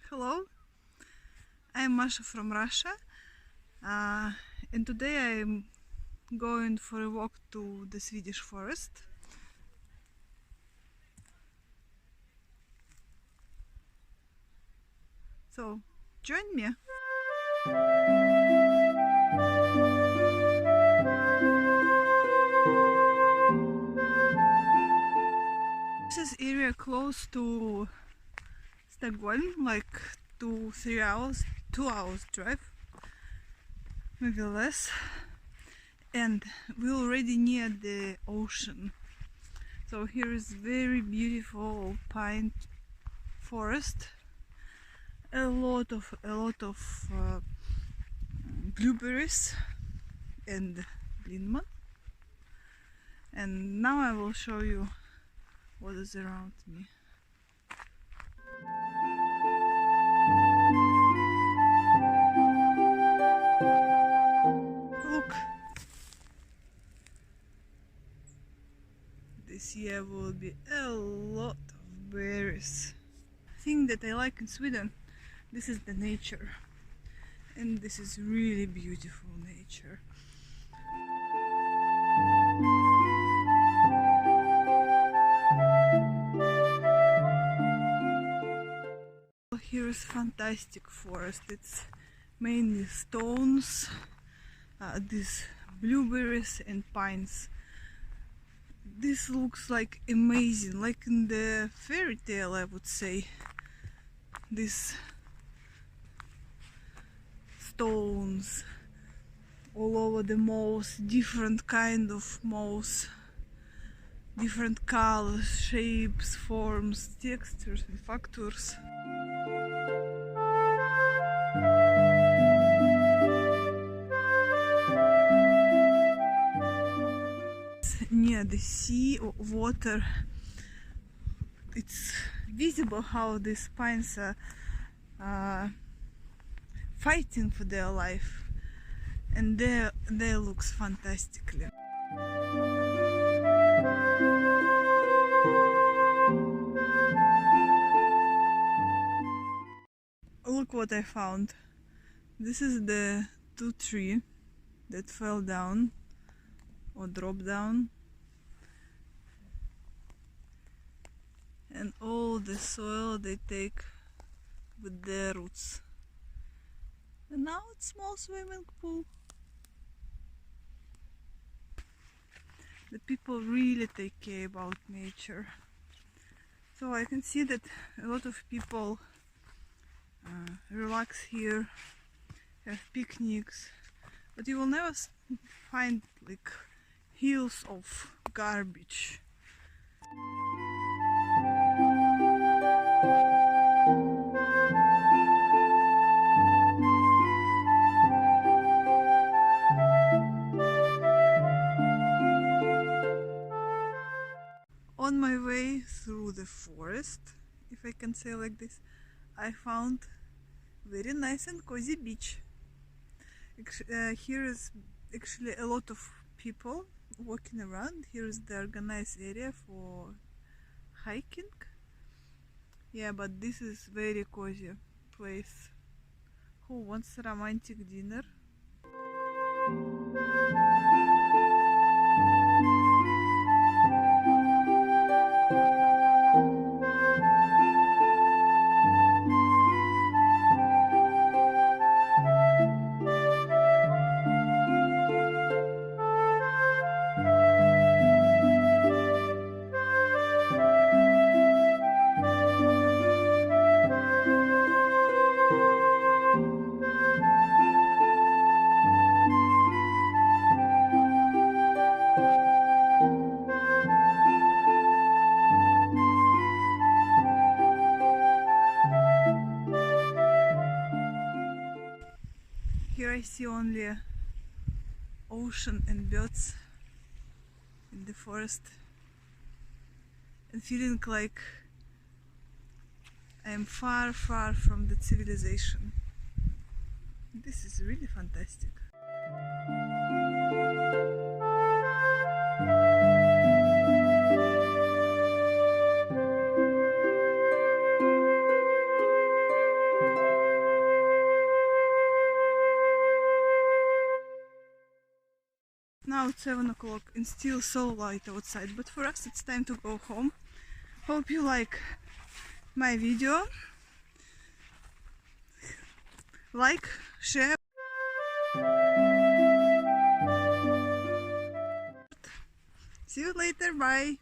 Hello, I'm Masha from Russia, and today I'm going for a walk to the Swedish Forest. So, join me. This is area close to Stockholm, like 2 hours drive, maybe less, and we're already near the ocean. So here is very beautiful pine forest, a lot of blueberries and linman, and now I will show you what is around me. Look, this year will be a lot of berries. Thing that I like in Sweden, this is the nature, and this is really beautiful nature. Here is fantastic forest. It's mainly stones, these blueberries and pines. This looks like amazing, like in the fairy tale, I would say. These stones all over the moss, different kind of moss, different colors, shapes, forms, textures and factors. Near the sea or water, it's visible how these pines are fighting for their life, and they looks fantastically. Look what I found. This is the tree that fell down or dropped down, and all the soil they take with their roots. And now it's small swimming pool. The people really take care about nature. So I can see that a lot of people relax here, have picnics, but you will never find like hills of garbage. On my way through the forest, if I can say like this, I found very nice and cozy beach. Here is actually a lot of people walking around. Here is the organized area for hiking. Yeah, but this is very cozy place. Who wants romantic dinner? Here I see only ocean and birds in the forest, and feeling like I am far, far from the civilization. This is really fantastic. Now it's 7 o'clock and still so light outside, but for us it's time to go home. Hope you like my video. Like, share. See you later, bye.